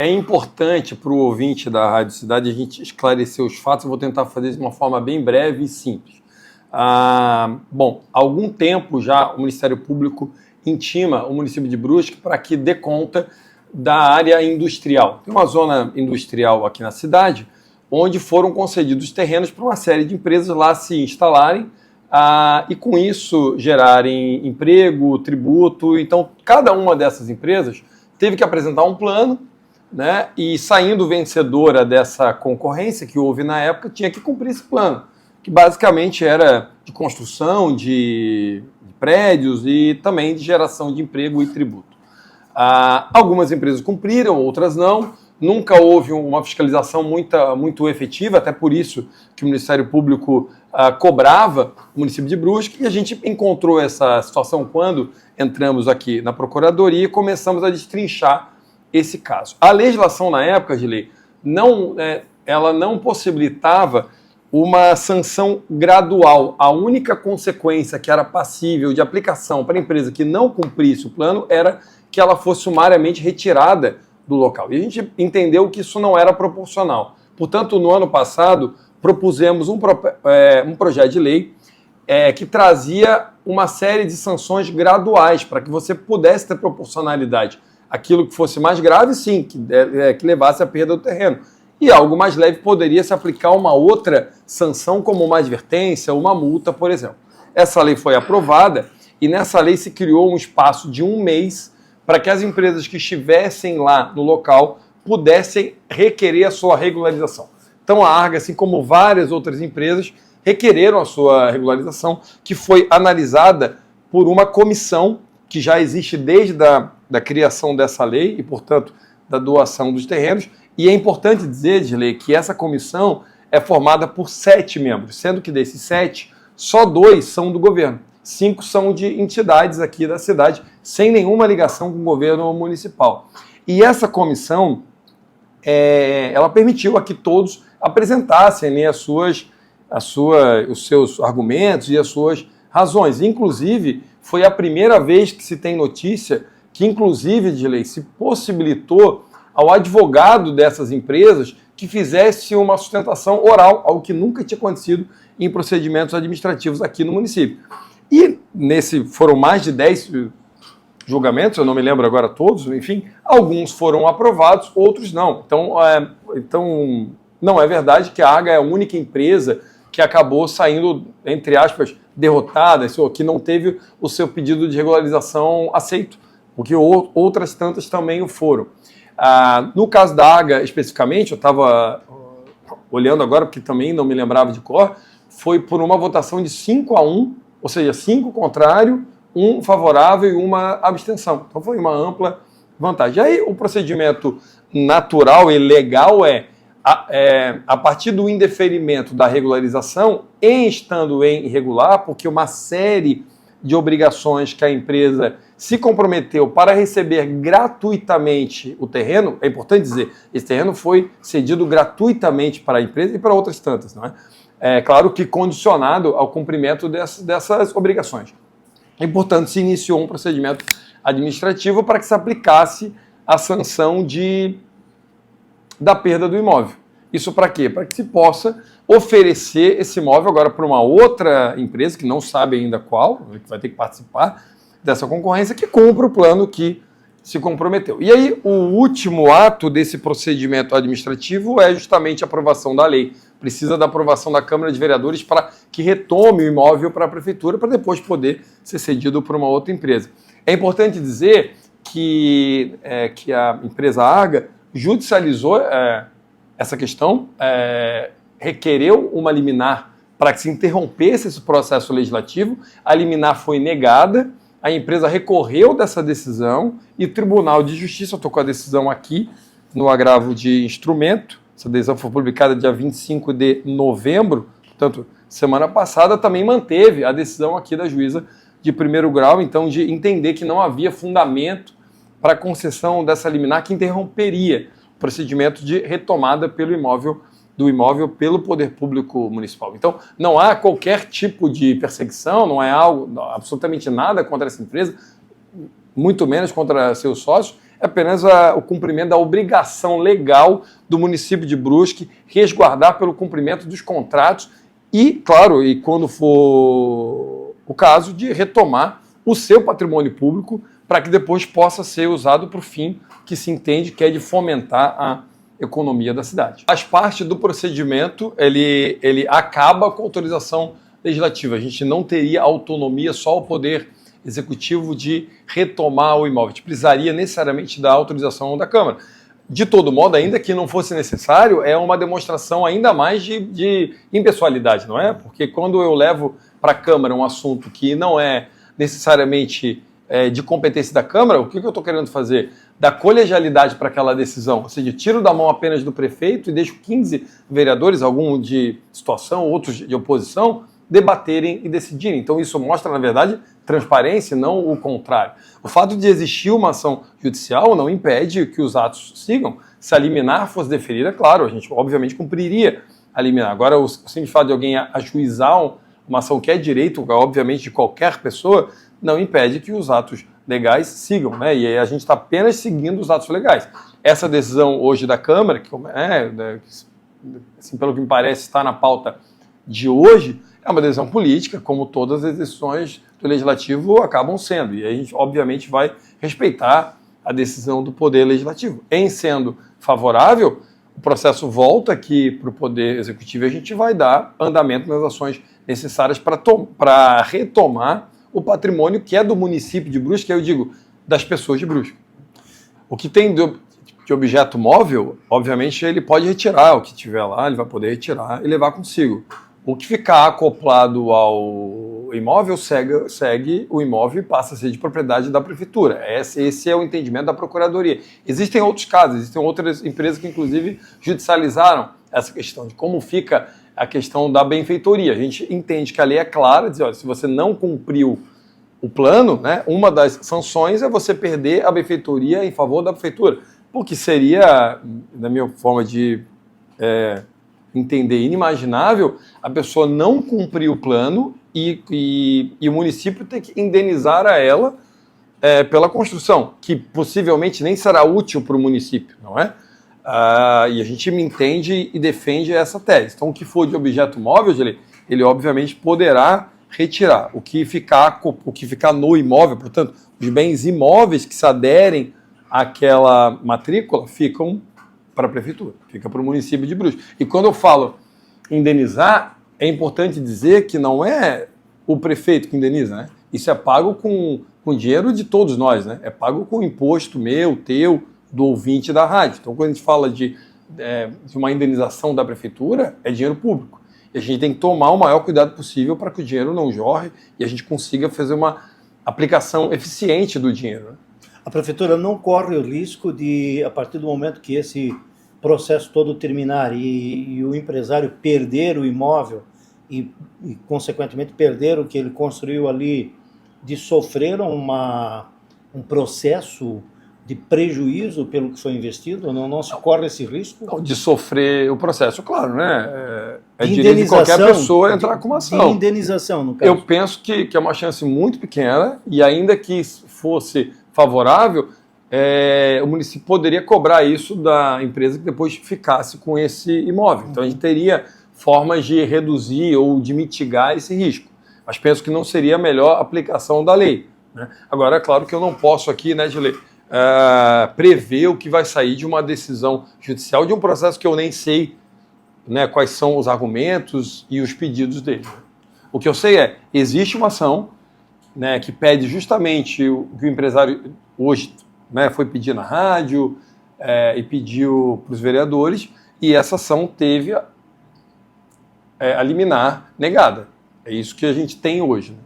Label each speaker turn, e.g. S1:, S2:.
S1: É importante para o ouvinte da Rádio Cidade a gente esclarecer os fatos. Eu vou tentar fazer de uma forma bem breve e simples. Bom, há algum tempo já o Ministério Público intima o município de Brusque para que dê conta da área industrial. Tem uma zona industrial aqui na cidade onde foram concedidos terrenos para uma série de empresas lá se instalarem e com isso gerarem emprego, tributo. Então, cada uma dessas empresas teve que apresentar um plano, né? E saindo vencedora dessa concorrência que houve na época, tinha que cumprir esse plano, que basicamente era de construção de prédios e também de geração de emprego e tributo. Algumas empresas cumpriram, outras não. Nunca houve uma fiscalização muito efetiva, até por isso que o Ministério Público cobrava o município de Brusque, e a gente encontrou essa situação quando entramos aqui na Procuradoria e começamos a destrinchar esse caso. A legislação na época, Gilei, ela não possibilitava uma sanção gradual. A única consequência que era passível de aplicação para a empresa que não cumprisse o plano era que ela fosse sumariamente retirada do local. E a gente entendeu que isso não era proporcional. Portanto, no ano passado, propusemos um projeto de lei que trazia uma série de sanções graduais para que você pudesse ter proporcionalidade. Aquilo que fosse mais grave, sim, que levasse à perda do terreno. E algo mais leve poderia se aplicar uma outra sanção, como uma advertência, uma multa, por exemplo. Essa lei foi aprovada e nessa lei se criou um espaço de 1 mês para que as empresas que estivessem lá no local pudessem requerer a sua regularização. Então a Arga, assim como várias outras empresas, requereram a sua regularização, que foi analisada por uma comissão que já existe desde da criação dessa lei e, portanto, da doação dos terrenos. E é importante dizer, Edilei, que essa comissão é formada por 7 membros, sendo que desses 7, só 2 são do governo. 5 são de entidades aqui da cidade, sem nenhuma ligação com o governo municipal. E essa comissão, ela permitiu a que todos apresentassem, né, os seus argumentos e as suas razões. Inclusive, foi a primeira vez que se tem notícia que, inclusive, de lei, se possibilitou ao advogado dessas empresas que fizesse uma sustentação oral, algo que nunca tinha acontecido em procedimentos administrativos aqui no município. E foram mais de 10 julgamentos, eu não me lembro agora todos, enfim, alguns foram aprovados, outros não. Então não é verdade que a Arga é a única empresa que acabou saindo, entre aspas, derrotada, que não teve o seu pedido de regularização aceito, porque outras tantas também o foram. No caso da Arga, especificamente, eu estava olhando agora, porque também não me lembrava de cor, foi por uma votação de 5-1, ou seja, 5 contrário, 1 favorável e 1 abstenção. Então foi uma ampla vantagem. Aí o procedimento natural e legal a partir do indeferimento da regularização, estando em irregular, porque uma série de obrigações que a empresa se comprometeu para receber gratuitamente o terreno, é importante dizer, esse terreno foi cedido gratuitamente para a empresa e para outras tantas, não é? É claro que condicionado ao cumprimento dessas obrigações. E, portanto, se iniciou um procedimento administrativo para que se aplicasse a sanção da perda do imóvel. Isso para quê? Para que se possa oferecer esse imóvel agora para uma outra empresa, que não sabe ainda qual, que vai ter que participar dessa concorrência, que cumpra o plano que se comprometeu. E aí, o último ato desse procedimento administrativo é justamente a aprovação da lei. Precisa da aprovação da Câmara de Vereadores para que retome o imóvel para a Prefeitura, para depois poder ser cedido para uma outra empresa. É importante dizer que a empresa Arga judicializou essa questão, requereu uma liminar para que se interrompesse esse processo legislativo. A liminar foi negada, a empresa recorreu dessa decisão e o Tribunal de Justiça, eu estou com a decisão aqui no agravo de instrumento, essa decisão foi publicada dia 25 de novembro, portanto, semana passada, também manteve a decisão aqui da juíza de primeiro grau, então, de entender que não havia fundamento para a concessão dessa liminar que interromperia o procedimento de retomada do imóvel pelo Poder Público Municipal. Então, não há qualquer tipo de perseguição, não é absolutamente nada contra essa empresa, muito menos contra seus sócios. é apenas o cumprimento da obrigação legal do município de Brusque resguardar pelo cumprimento dos contratos e, claro, e quando for o caso, de retomar o seu patrimônio público para que depois possa ser usado para o fim que se entende que é de fomentar a economia da cidade. Faz parte do procedimento, ele acaba com a autorização legislativa. A gente não teria autonomia, só o poder executivo de retomar o imóvel. A gente precisaria necessariamente da autorização da Câmara. De todo modo, ainda que não fosse necessário, é uma demonstração ainda mais de impessoalidade, não é? Porque quando eu levo para a Câmara um assunto que não é necessariamente de competência da Câmara, o que eu estou querendo fazer? Dar colegialidade para aquela decisão, ou seja, tiro da mão apenas do prefeito e deixo 15 vereadores, algum de situação, outros de oposição, debaterem e decidirem. Então isso mostra, na verdade, transparência, não o contrário. O fato de existir uma ação judicial não impede que os atos sigam. Se a liminar fosse deferida, claro, a gente obviamente cumpriria a liminar. Agora, o simples fato de alguém ajuizar uma ação que é direito, obviamente, de qualquer pessoa, não impede que os atos legais sigam, né? E aí a gente está apenas seguindo os atos legais. Essa decisão hoje da Câmara, que assim, pelo que me parece está na pauta de hoje, é uma decisão política, como todas as decisões do Legislativo acabam sendo. E a gente, obviamente, vai respeitar a decisão do Poder Legislativo. Em sendo favorável, o processo volta aqui para o Poder Executivo e a gente vai dar andamento nas ações necessárias para retomar o patrimônio que é do município de Brusque, que eu digo, das pessoas de Brusque. O que tem de objeto móvel, obviamente, ele pode retirar. O que tiver lá, ele vai poder retirar e levar consigo. O que ficar acoplado ao imóvel segue o imóvel e passa a ser de propriedade da prefeitura. Esse é o entendimento da Procuradoria. Existem outros casos, existem outras empresas que, inclusive, judicializaram essa questão de como fica a questão da benfeitoria. A gente entende que a lei é clara, diz, olha, se você não cumpriu o plano, né, uma das sanções é você perder a benfeitoria em favor da prefeitura, porque seria, na minha forma de entender, inimaginável a pessoa não cumprir o plano e o município ter que indenizar a ela pela construção, que possivelmente nem será útil para o município, não é? E a gente entende e defende essa tese. Então, o que for de objeto móvel, ele obviamente poderá retirar. O que ficar no imóvel, portanto, os bens imóveis que se aderem àquela matrícula ficam para a prefeitura, fica para o município de Brusque. E quando eu falo indenizar, é importante dizer que não é o prefeito que indeniza, né? Isso é pago com dinheiro de todos nós, né? É pago com imposto meu, teu, do ouvinte da rádio. Então, quando a gente fala de uma indenização da prefeitura, é dinheiro público. E a gente tem que tomar o maior cuidado possível para que o dinheiro não jorre e a gente consiga fazer uma aplicação eficiente do dinheiro, né?
S2: A prefeitura não corre o risco de, a partir do momento que esse processo todo terminar e o empresário perder o imóvel e, consequentemente, perder o que ele construiu ali, de sofrer um processo de prejuízo pelo que foi investido? Não se corre esse risco?
S1: De sofrer o processo, claro, né? É direito de qualquer pessoa entrar com uma ação.
S2: De indenização, no caso.
S1: Eu penso que é uma chance muito pequena e ainda que fosse favorável, o município poderia cobrar isso da empresa que depois ficasse com esse imóvel. Então a gente teria formas de reduzir ou de mitigar esse risco. Mas penso que não seria a melhor aplicação da lei, né? Agora, é claro que eu não posso aqui, né, de lei, prever o que vai sair de uma decisão judicial de um processo que eu nem sei, né, quais são os argumentos e os pedidos dele. O que eu sei existe uma ação, né, que pede justamente o que o empresário hoje, né, foi pedir na rádio e pediu para os vereadores, e essa ação teve a liminar negada. É isso que a gente tem hoje, né?